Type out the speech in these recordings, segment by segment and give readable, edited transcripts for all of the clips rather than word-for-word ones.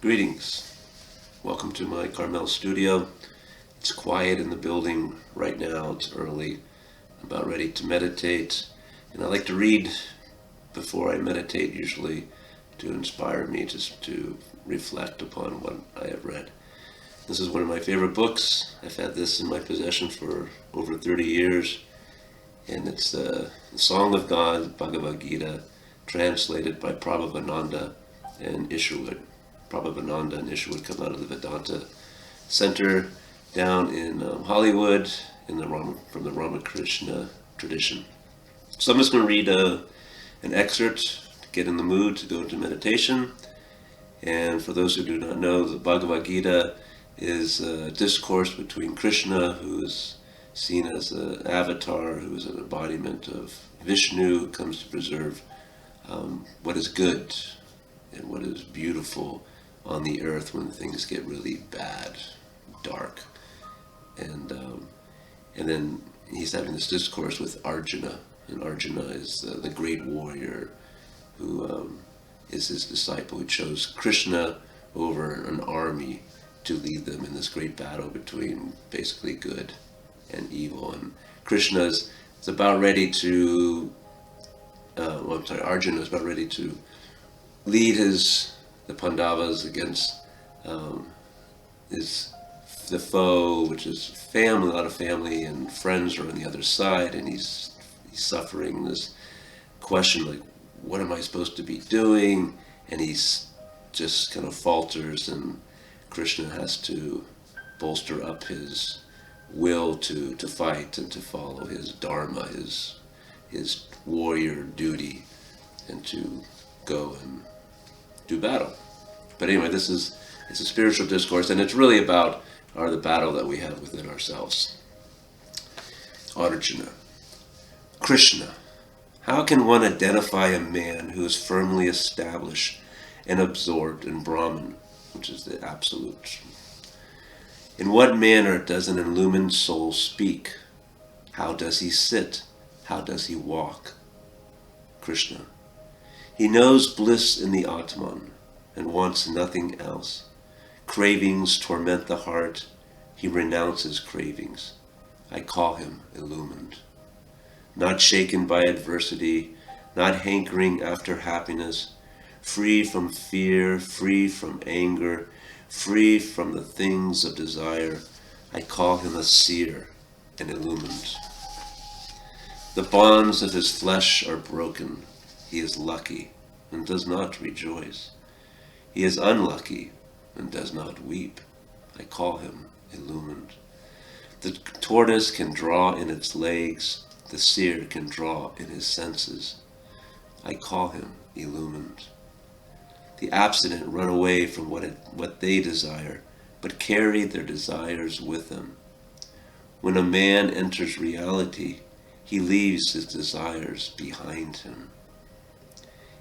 Greetings. Welcome to my Carmel studio. It's quiet in the building right now. It's early. I'm about ready to meditate. And I like to read before I meditate, usually to inspire me just to reflect upon what I have read. This is one of my favorite books. I've had this in my possession for over 30 years. And it's the Song of God, Bhagavad Gita, translated by Prabhavananda and Isherwood. Prabhavananda and Isherwood come out of the Vedanta Center down in Hollywood from the Ramakrishna tradition. So I'm just going to read an excerpt to get in the mood to go into meditation. And for those who do not know, the Bhagavad Gita is a discourse between Krishna, who is seen as an avatar, who is an embodiment of Vishnu, who comes to preserve what is good and what is beautiful on the earth when things get really bad, dark. And then he's having this discourse with Arjuna, and Arjuna is the great warrior who is his disciple, who chose Krishna over an army to lead them in this great battle between basically good and evil. And Krishna is about ready to, Arjuna is about ready to lead the Pandavas against the foe, which is family. A lot of family and friends are on the other side, and he's suffering this question, like, what am I supposed to be doing? And he's just kind of falters, and Krishna has to bolster up his will to fight and to follow his dharma, his warrior duty, and to go and do battle. But anyway, it's a spiritual discourse, and it's really about the battle that we have within ourselves. Arjuna. Krishna. How can one identify a man who is firmly established and absorbed in Brahman, which is the absolute? In what manner does an illumined soul speak? How does he sit? How does he walk? Krishna. He knows bliss in the Atman and wants nothing else. Cravings torment the heart. He renounces cravings. I call him illumined. Not shaken by adversity, not hankering after happiness, free from fear, free from anger, free from the things of desire. I call him a seer and illumined. The bonds of his flesh are broken. He is lucky and does not rejoice. He is unlucky and does not weep. I call him illumined. The tortoise can draw in its legs. The seer can draw in his senses. I call him illumined. The abstinent run away from what they desire, but carry their desires with them. When a man enters reality, he leaves his desires behind him.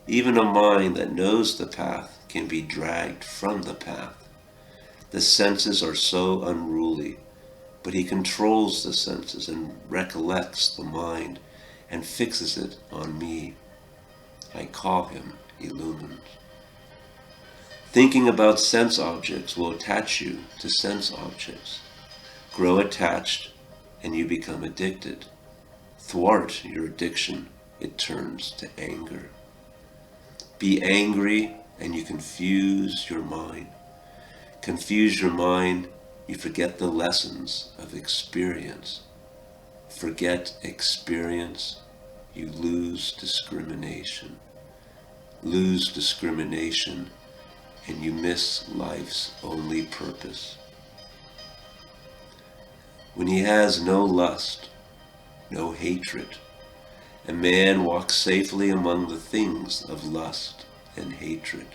Even a mind that knows the path can be dragged from the path. The senses are so unruly, but he controls the senses and recollects the mind and fixes it on me. I call him illumined. Thinking about sense objects will attach you to sense objects. Grow attached and you become addicted. Thwart your addiction, it turns to anger. Be angry and you confuse your mind. Confuse your mind, you forget the lessons of experience. Forget experience, you lose discrimination. Lose discrimination, and you miss life's only purpose. When he has no lust, no hatred, a man walks safely among the things of lust and hatred.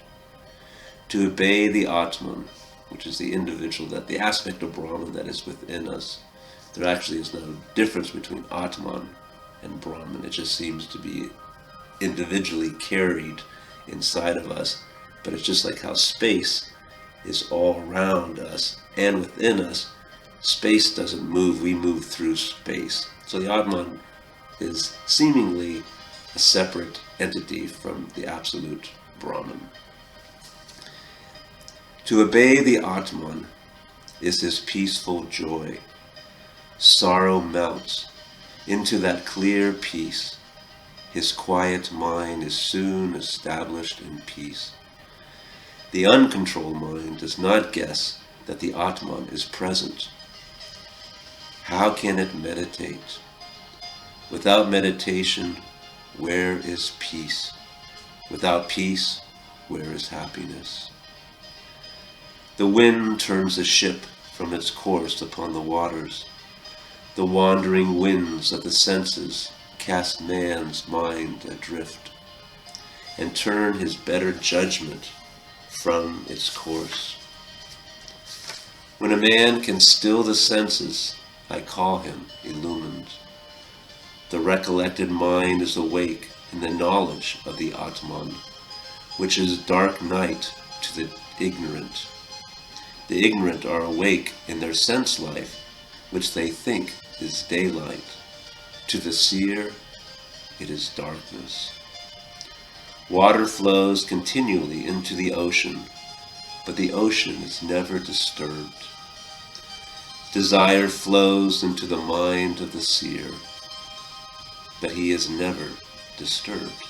To obey the Atman, which is the individual, the aspect of Brahman that is within us. There actually is no difference between Atman and Brahman. It just seems to be individually carried inside of us. But it's just like how space is all around us and within us. Space doesn't move, we move through space. So the Atman is seemingly a separate entity from the absolute Brahman. To obey the Atman is his peaceful joy. Sorrow melts into that clear peace. His quiet mind is soon established in peace. The uncontrolled mind does not guess that the Atman is present. How can it meditate? Without meditation, where is peace? Without peace, where is happiness? The wind turns the ship from its course upon the waters. The wandering winds of the senses cast man's mind adrift and turn his better judgment from its course. When a man can still the senses, I call him illumined. The recollected mind is awake in the knowledge of the Atman, which is dark night to the ignorant. The ignorant are awake in their sense life, which they think is daylight. To the seer, it is darkness. Water flows continually into the ocean, but the ocean is never disturbed. Desire flows into the mind of the seer, but he is never disturbed.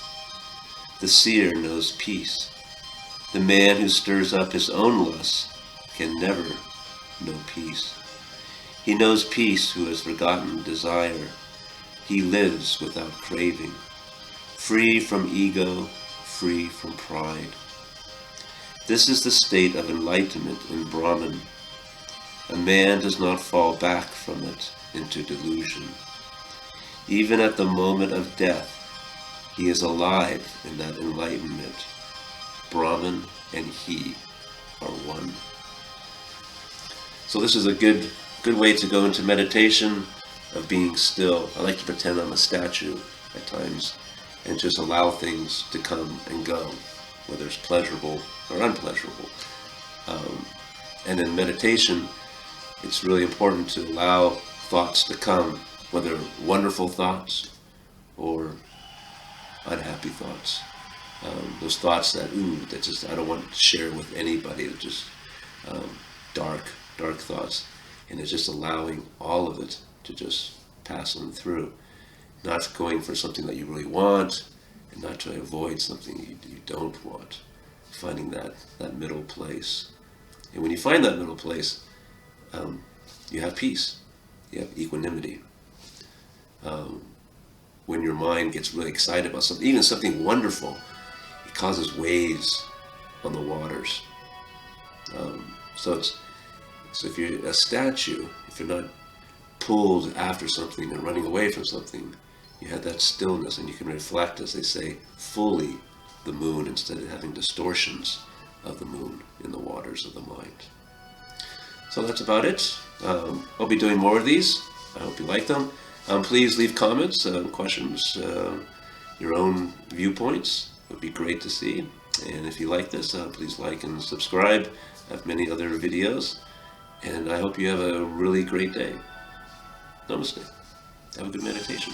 The seer knows peace. The man who stirs up his own lusts can never know peace. He knows peace who has forgotten desire. He lives without craving, free from ego, free from pride. This is the state of enlightenment in Brahman. A man does not fall back from it into delusion. Even at the moment of death, he is alive in that enlightenment. Brahman and he are one. So this is a good way to go into meditation, of being still. I like to pretend I'm a statue at times and just allow things to come and go, whether it's pleasurable or unpleasurable. And in meditation, it's really important to allow thoughts to come, whether wonderful thoughts or unhappy thoughts. Those thoughts that just I don't want to share with anybody. They're just dark thoughts, and it's just allowing all of it to just pass them through, not going for something that you really want, and not trying to avoid something you don't want. Finding that middle place, and when you find that middle place, you have peace, you have equanimity. When your mind gets really excited about something, even something wonderful, it causes waves on the waters. So if you're a statue, if you're not pulled after something and running away from something, you have that stillness, and you can reflect, as they say, fully the moon instead of having distortions of the moon in the waters of the mind. So that's about it. I'll be doing more of these. I hope you like them. Please leave comments, questions, your own viewpoints. It would be great to see. And if you like this, please like and subscribe. I have many other videos. And I hope you have a really great day. Namaste. Have a good meditation.